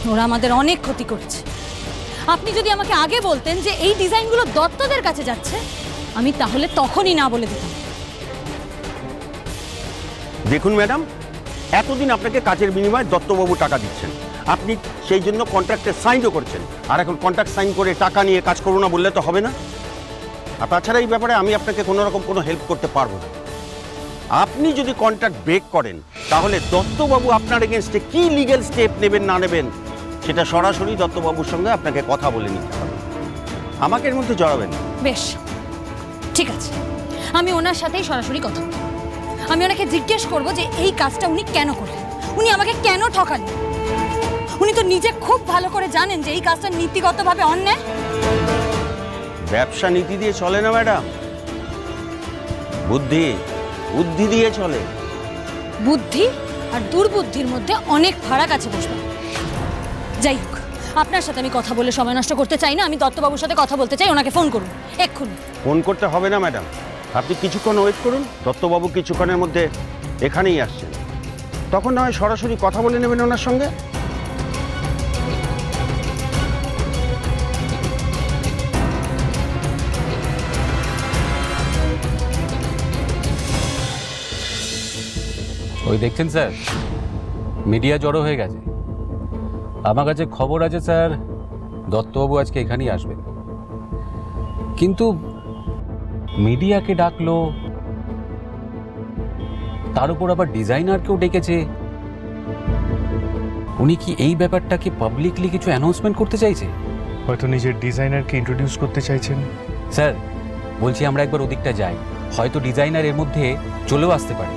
ওরা আমাদের অনেক ক্ষতি করেছে। আপনি যদি আমাকে আগে বলতেন যে এই ডিজাইনগুলো দত্তদের কাছে যাচ্ছে, আমি তাহলে তখনই না বলে দিতাম। দেখুন ম্যাডাম, এতদিন আপনাকে কাজের বিনিময়ে দত্তবাবু টাকা দিচ্ছেন, আপনি সেই জন্য কন্ট্রাক্টে সাইনও করছেন, আর এখন কন্ট্রাক্ট সাইন করে টাকা নিয়ে কাজ করবো না বললে তো হবে না। আর তাছাড়া এই ব্যাপারে আমি আপনাকে কোনো রকম কোনো হেল্প করতে পারবো না। আপনি যদি কন্ট্রাক্ট ব্রেক করেন তাহলে দত্তবাবু আপনার এগেনস্টে কি লিগ্যাল স্টেপ নেবেন না নেবেন সেটা সরাসরি দত্তবাবুর সঙ্গে আপনাকে কথা বলে নিতে হবে, আমাকে এর মধ্যে জড়াবেন না। বেশ, ঠিক আছে, আমি ওনার সাথেই সরাসরি কথা বলবো। আমি ওনাকে জিজ্ঞেস করবো যে এই কাজটা উনি কেন করলেন, উনি আমাকে কেন ঠকালেন। উনি তো নিজে খুব ভালো করে জানেন যে এই কাজটা নীতিগতভাবে অন্যায়। ব্যবসা নীতি দিয়ে চলে না ম্যাডাম, বুদ্ধি বুদ্ধি দিয়ে চলে। বুদ্ধি আর দুর্বুদ্ধির মধ্যে অনেক ফারাক আছে বসবে। যাই হোক, আপনার সাথে আমি কথা বলে সময় নষ্ট করতে চাই না। আমি দত্তবাবুর সাথে কথা বলতে চাই, ওনাকে ফোন করুন এক্ষুনি। ফোন করতে হবে না ম্যাডাম, আপনি কিছুক্ষণ ওয়েট করুন, দত্তবাবু কিছুক্ষণের মধ্যে এখানেই আসছেন, তখন না হয় সরাসরি কথা বলে নেবেন ওনার সঙ্গে। ওই দেখছেন স্যার, মিডিয়া জড়ো হয়ে গেছে। আমার কাছে খবর আছে স্যার, দত্তবাবু আজকে এখানেই আসবেন, কিন্তু মিডিয়াকে ডাকলো, তার উপর আবার ডিজাইনারকেও ডেকেছে। উনি কি এই ব্যাপারটাকে পাবলিকলি কিছু অ্যানাউন্সমেন্ট করতে চাইছে? হয়তো নিজের ডিজাইনারকে ইন্ট্রোডিউস করতে চাইছেন। স্যার বলছি আমরা একবার ওদিকটা যাই, হয়তো ডিজাইনার এর মধ্যে চলেও আসতে পারে।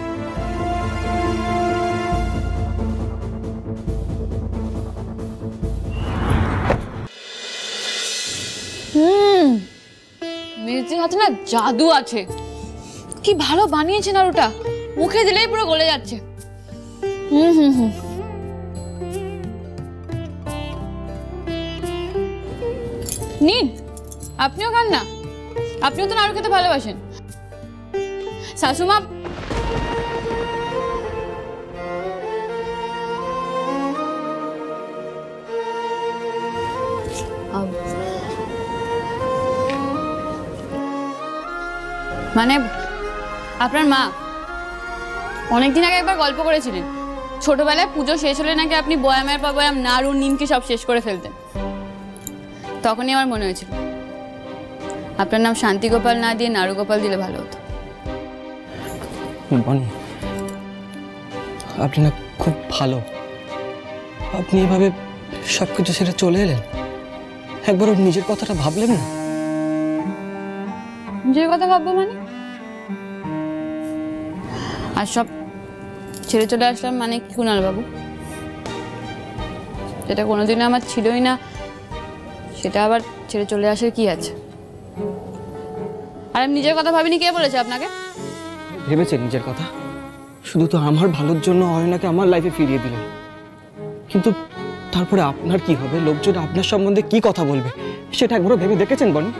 মেয়েদের হাতে না জাদু আছে, কি ভালো বানিয়েছেন, আর ওটা মুখে দিলেই পুরো গলে যাচ্ছে। নিন, আপনিও খান না, আপনিও তো নাড়ু খেতে ভালোবাসেন। শাশুমা মানে আপনার মা অনেকদিন আগে একবার গল্প করেছিলেন, ছোটবেলায় পুজো শেষ হলে নাকি আপনি বয়ামের পর বয়াম নাড়ু নিমকি সব শেষ করে ফেলতেন। তখনই আমার মনে হয়েছিল আপনার নাম শান্তিগোপাল না দিয়ে নাড়ুগোপাল দিলে ভালো হতো। বনি, আপনি না খুব ভালো, আপনি এভাবে সবকিছু ছেড়ে চলে এলেন, একবার নিজের কথাটা ভাবলেন না? নিজের কথা ভাববো মানে? আর সব ছেড়ে চলে আসলাম মানে কি কুণাল বাবু? যেটা কোনোদিনও আমার ছিলই না সেটা আবার ছেড়ে চলে আসার কি আছে? আর আমি নিজের কথা ভাবিনি, কে বলেছে আপনাকে? ভেবেছেন নিজের কথা? শুধু তো আমার ভালোর জন্য অয়নাকে আমার লাইফে ফিরিয়ে দিলেন, কিন্তু তারপরে আপনার কি হবে, লোকজন আপনার সম্বন্ধে কি কথা বলবে সেটা একবারও ভেবে দেখেছেন বনি?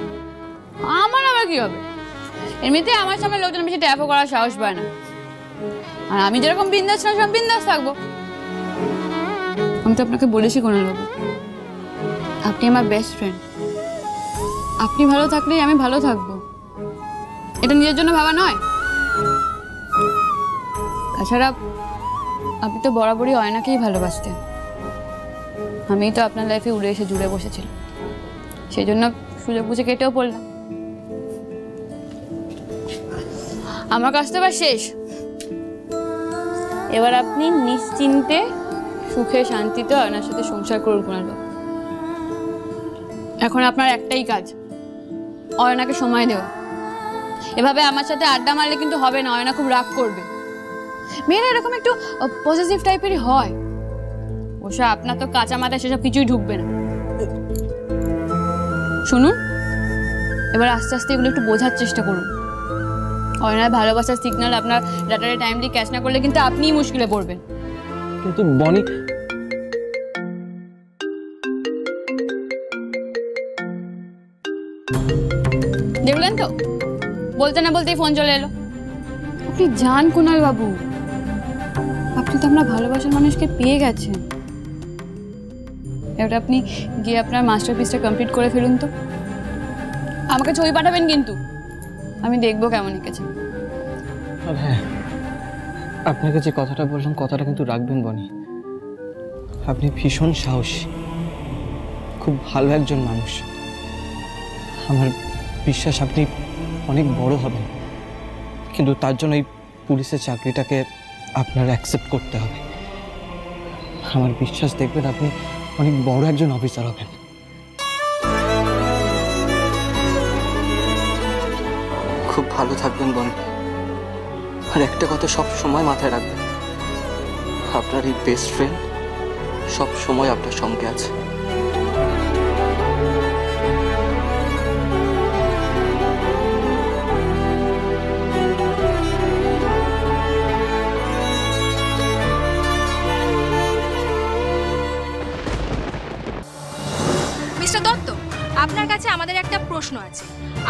আমার আবার কি হবে? এমনিতে আমার সামনে লোকজন বেশি ট্যাপও করার সাহস পায় না, আর আমি যেরকম বিন্দাস না সব বিন্দাস থাকবো। আমি তো আপনাকে বলেছি কুণাল বাবু, আপনি আমার বেস্ট ফ্রেন্ড, আপনি ভালো থাকলেই আমি ভালো থাকবো, এটা নিজের জন্য ভাবা নয়। তাছাড়া আপনি তো বরাবরই অয়নাকেই ভালোবাসতেন, আমি তো আপনার লাইফে উড়ে এসে জুড়ে বসেছিলাম, সেই জন্য সুযোগ বুঝে কেটেও পড়লাম। আমার কাজ তো এবার শেষ, এবার আপনি নিশ্চিন্তে সুখে শান্তিতে অয়নার সাথে সংসার করুন কুণাল বাবু। এখন আপনার একটাই কাজ, অয়নাকে সময় দেওয়া। এভাবে আমার সাথে আড্ডা মারলে কিন্তু হবে না, অয়না খুব রাগ করবে। মেয়েরা এরকম একটু পজিটিভ টাইপেরই হয়। ওসব আপনার তো কাঁচা মাথায় সেসব কিছুই ঢুকবে না। শুনুন, এবার আস্তে আস্তে এগুলো একটু বোঝার চেষ্টা করুন। অয়নার ভালোবাসার সিগন্যাল আপনার ডাটারে টাইমলি ক্যাচ না করলে কিন্তু আপনিই মুশকিলে পড়বেন। কিন্তু বনি, দেখলেন তো, বলতে না বলতেই ফোন চলে এলো। আপনি যান কুণাল বাবু, আপনি তো আমরা ভালোবাসার মানুষকে পেয়ে গেছেন। এবার আপনি গিয়ে আপনার মাস্টারপিসটা কমপ্লিট করে ফেলুন তো। আমাকে ছবি পাঠাবেন কিন্তু, আমি দেখবো কেমন এঁকেছেন। আর হ্যাঁ, আপনাকে যে কথাটা বললাম কথাটা কিন্তু রাখবেন বনি। আপনি ভীষণ সাহসী, খুব ভালো একজন মানুষ। আমার বিশ্বাস আপনি অনেক বড় হবেন, কিন্তু তার জন্য এই পুলিশের চাকরিটাকে আপনার অ্যাকসেপ্ট করতে হবে। আমার বিশ্বাস দেখবেন আপনি অনেক বড় একজন অফিসার হবেন। খুব ভালো থাকবেন বনি। আর একটা কথা সব সময় মাথায় রাখবেন, আপনার এই বেস্ট ফ্রেন্ড সব সময় আপনার সঙ্গে আছে। মিস্টার দত্ত, আপনার কাছে আমাদের একটা প্রশ্ন আছে।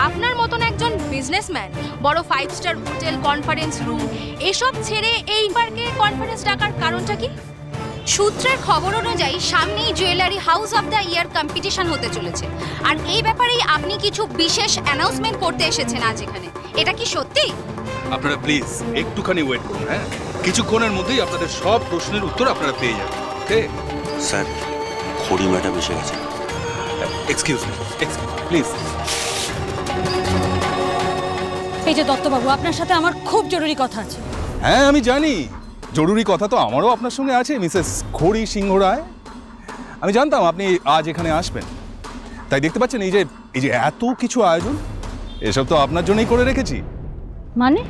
আপনার মতন একজন বিজনেসম্যান বড় 5 স্টার হোটেল, কনফারেন্স রুম এসব ছেড়ে এই পার্কে কনফারেন্স ডাকার কারণটা কি? সূত্রের খবর অনুযায়ী সামনেই jewellery house of the year competition হতে চলেছে, আর এই ব্যাপারেই আপনি কিছু বিশেষ অ্যানাউন্সমেন্ট করতে এসেছেন আজ এখানে। এটা কি সত্যি? আপনারা প্লিজ একটুখানি ওয়েট করুন। হ্যাঁ, কিছুক্ষণের মধ্যেই আপনাদের সব প্রশ্নের উত্তর আপনারা পেয়ে যাবেন। ওকে স্যার, খড়ি ম্যাডাম এসে গেছে। Excuse me, please. এই যে দত্তবাবু, আপনার সাথে আমার খুব জরুরি কথা আছে। হ্যাঁ আমি জানি, জরুরি কথা তো আমারও আপনার সঙ্গে আছে মিসেস খড়ি সিংহ রায়। আমি জানতাম আপনি আজ এখানে আসবেন, তাই দেখতে পাচ্ছেন এই যে এত কিছু আয়োজন, এসব তো আপনার জন্যই করে রেখেছি। মানে?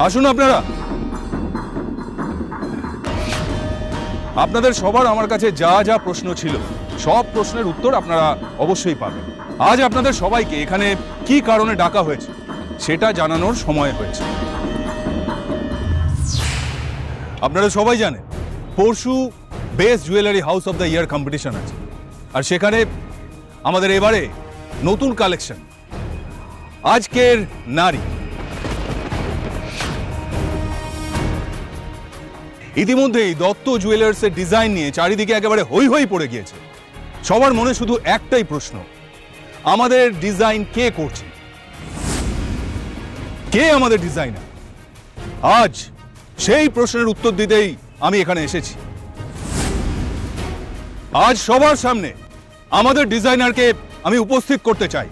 আসুন আপনারা। আপনাদের সবার আমার কাছে যা যা প্রশ্ন ছিল সব প্রশ্নের উত্তর আপনারা অবশ্যই পাবেন। আজ আপনাদের সবাইকে এখানে কি কারণে ডাকা হয়েছে সেটা জানানোর সময় হয়েছে। আপনারা সবাই জানেন পরশু best jewellery house of the year competition আছে, আর সেখানে আমাদের এবারে নতুন কালেকশন আজকের নারী। ইতিমধ্যেই দত্ত জুয়েলার্সের ডিজাইন নিয়ে চারিদিকে একেবারে হই হই পড়ে গিয়েছে। সবার মনে শুধু একটাই প্রশ্ন, আমাদের ডিজাইন কে করছে, কে আমাদের ডিজাইনার? আজ সেই প্রশ্নের উত্তর দিতেই আমি এখানে এসেছি। আজ সবার সামনে আমাদের ডিজাইনারকে আমি উপস্থিত করতে চাই।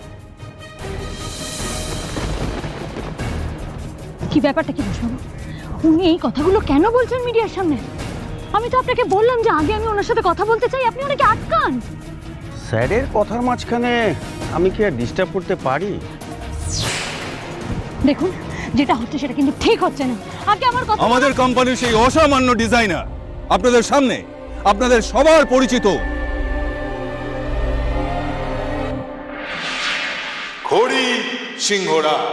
কি ব্যাপারটা কি বুঝলাম? উনি এই কথাগুলো কেন বলছেন মিডিয়ার সামনে? আমি তো আপনাকে বললাম যে আগে আমি ওনার সাথে কথা বলতে চাই, আপনি ওনাকে আটকান। স্যারের কথার মাঝখানে আমি কি আর ডিস্টার্ব করতে পারি? দেখুন, যেটা হচ্ছে সেটা কিন্তু ঠিক হচ্ছে না। আগে আমার কথা। আমাদের কোম্পানির সেই অসামান্য ডিজাইনার আপনাদের সামনে, আপনাদের সবার পরিচিত খড়ি সিংহ রায়।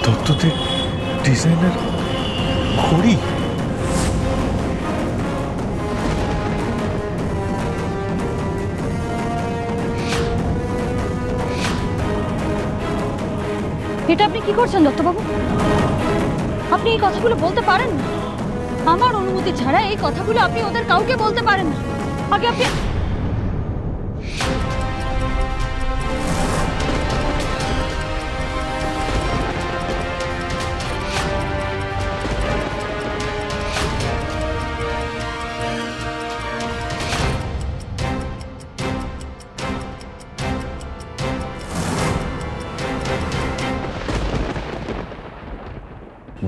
দত্তদের ডিজাইনার খড়ি? এটা আপনি কি করছেন দত্তবাবু? আপনি এই কথাগুলো বলতে পারেন না। আমার অনুমতি ছাড়া এই কথাগুলো আপনি ওদের কাউকে বলতে পারেন না। আগে আপনি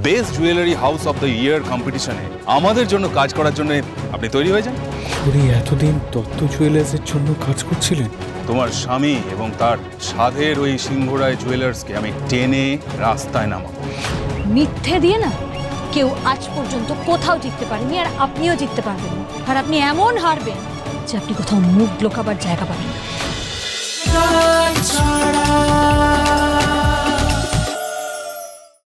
best jewellery house of the year কম্পিটিশনে আমাদের জন্য কাজ করার জন্য আপনি তৈরি হয়ে যান। খড়ি এতদিন দত্ত জুয়েলার্সের জন্য কাজ করছিলেন? তোমার স্বামী এবং তার সাধের ওই সিংহরায় জুয়েলার্সকে আমি টেনে রাস্তায় নামাবো। মিথ্যে দিয়ে না কেউ আজ পর্যন্ত কোথাও জিততে পারেনি, আর আপনিও জিততে পারবেন না। আর আপনি এমন হারবেন যে আপনি কোথাও মুখ লোকাবার জায়গা পাবেন না।